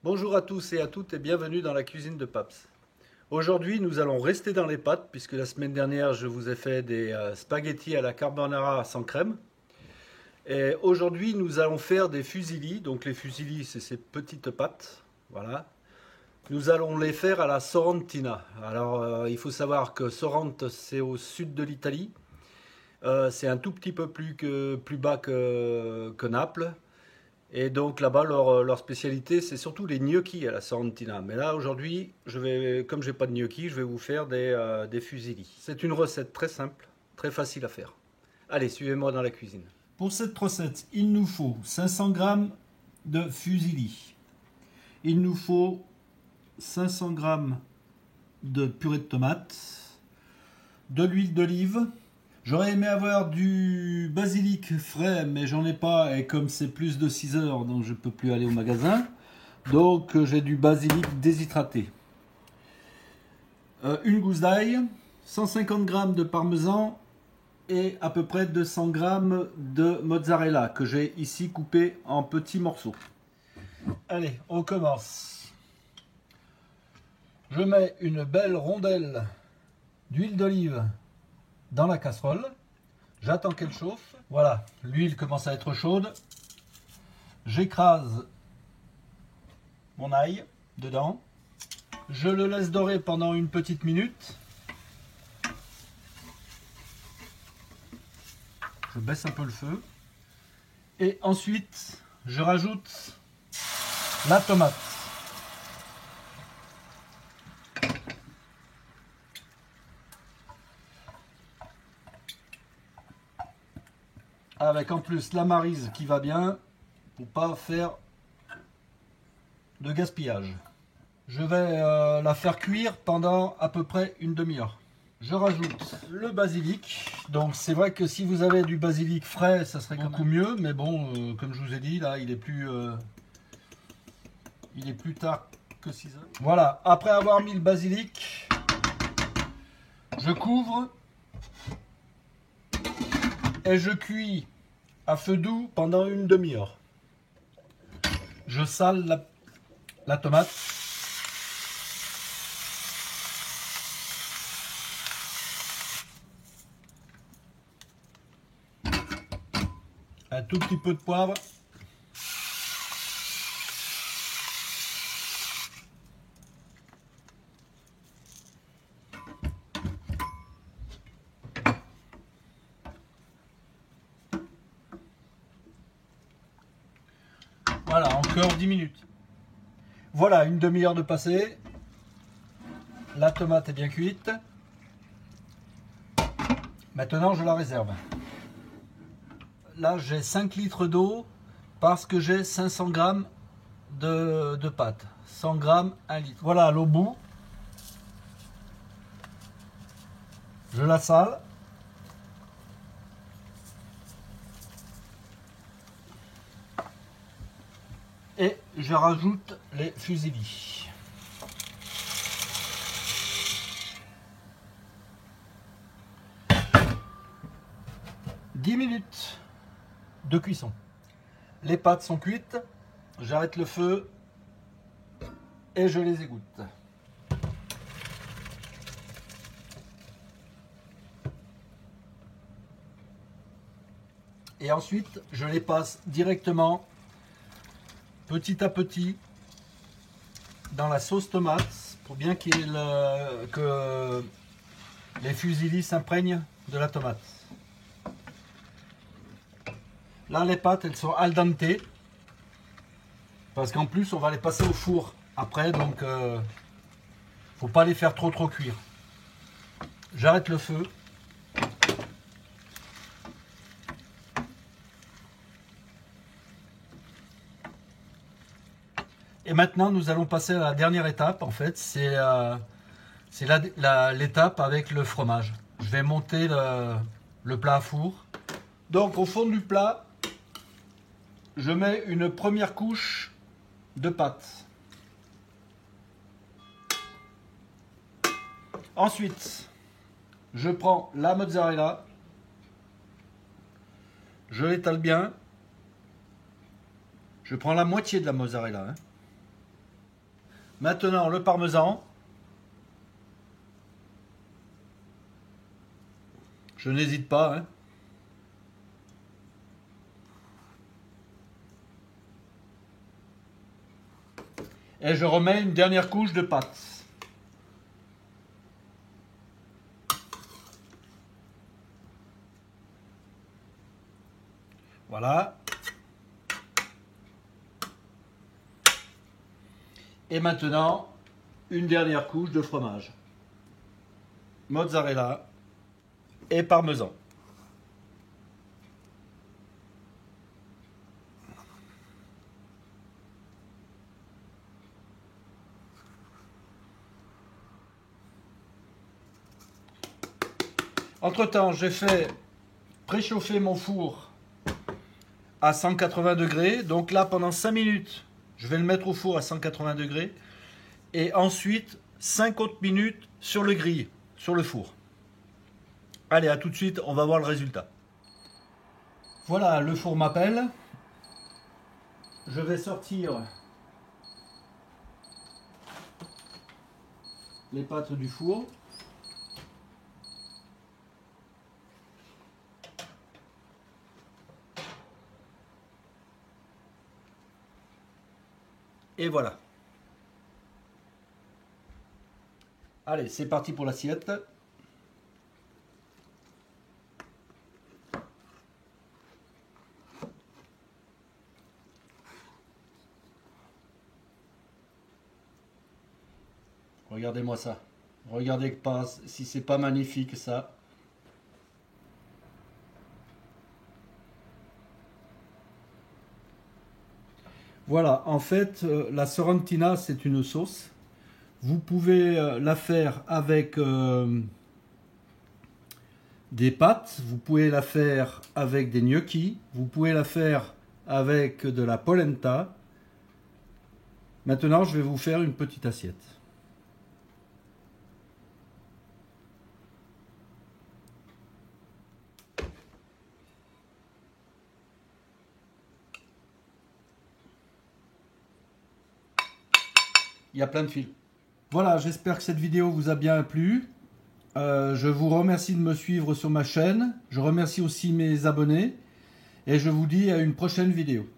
Bonjour à tous et à toutes et bienvenue dans la cuisine de Paps. Aujourd'hui, nous allons rester dans les pâtes puisque la semaine dernière, je vous ai fait des spaghettis à la carbonara sans crème. Et aujourd'hui, nous allons faire des fusilli. Donc les fusilli, c'est ces petites pâtes. Voilà. Nous allons les faire à la Sorrentina. Alors, il faut savoir que Sorrente, c'est au sud de l'Italie. C'est un tout petit peu plus bas que Naples. Et donc là-bas, leur spécialité, c'est surtout les gnocchis à la Sorrentina. Mais là, aujourd'hui, comme j'ai pas de gnocchis, je vais vous faire des fusilli. C'est une recette très simple, très facile à faire. Allez, suivez-moi dans la cuisine. Pour cette recette, il nous faut 500 grammes de fusilli. Il nous faut 500 grammes de purée de tomates, de l'huile d'olive. J'aurais aimé avoir du basilic frais, mais j'en ai pas. Et comme c'est plus de 6 heures, donc je peux plus aller au magasin. Donc j'ai du basilic déshydraté. Une gousse d'ail, 150 grammes de parmesan et à peu près 200 grammes de mozzarella que j'ai ici coupé en petits morceaux. Allez, on commence. Je mets une belle rondelle d'huile d'olive dans la casserole. J'attends qu'elle chauffe. Voilà, l'huile commence à être chaude. J'écrase mon ail dedans. Je le laisse dorer pendant une petite minute. Je baisse un peu le feu. Et ensuite, je rajoute la tomate. Avec en plus la maryse qui va bien pour pas faire de gaspillage. Je vais la faire cuire pendant à peu près une demi-heure. Je rajoute le basilic. Donc c'est vrai que si vous avez du basilic frais, ça serait beaucoup mieux. Mais bon, comme je vous ai dit, là, il est plus tard que 6 heures. Voilà, après avoir mis le basilic, je couvre et je cuis à feu doux pendant une demi-heure. Je sale la tomate. Un tout petit peu de poivre. Voilà, encore 10 minutes. Voilà, une demi-heure de passé. La tomate est bien cuite. Maintenant, je la réserve. Là, j'ai 5 litres d'eau parce que j'ai 500 grammes de pâte. 100 grammes, 1 litre. Voilà l'eau bout. Je la sale. Et je rajoute les fusilli. « 10 minutes de cuisson. Les pâtes sont cuites. J'arrête le feu et je les égoutte. Et ensuite, je les passe directement, petit à petit, dans la sauce tomate pour bien que les fusilli s'imprègnent de la tomate. Là, les pâtes, elles sont al dente parce qu'en plus, on va les passer au four après, donc faut pas les faire trop cuire. J'arrête le feu. Et maintenant, nous allons passer à la dernière étape. En fait, c'est l'étape avec le fromage. Je vais monter le plat à four. Donc, au fond du plat, je mets une première couche de pâte. Ensuite, je prends la mozzarella. Je l'étale bien. Je prends la moitié de la mozzarella. Maintenant le parmesan. Je n'hésite pas, hein. Et je remets une dernière couche de pâte. Voilà. Et maintenant, une dernière couche de fromage. Mozzarella et parmesan. Entre-temps, j'ai fait préchauffer mon four à 180 degrés. Donc là, pendant 5 minutes, je vais le mettre au four à 180 degrés. Et ensuite, 50 minutes sur le grill, sur le four. Allez, à tout de suite, on va voir le résultat. Voilà, le four m'appelle. Je vais sortir les pâtes du four. Et voilà. Allez, c'est parti pour l'assiette. Regardez-moi ça. Regardez pas si c'est pas magnifique ça. Voilà, en fait, la Sorrentina, c'est une sauce. Vous pouvez la faire avec des pâtes, vous pouvez la faire avec des gnocchis, vous pouvez la faire avec de la polenta. Maintenant, je vais vous faire une petite assiette. Il y a plein de fils. Voilà, j'espère que cette vidéo vous a bien plu. Je vous remercie de me suivre sur ma chaîne. Je remercie aussi mes abonnés. Et je vous dis à une prochaine vidéo.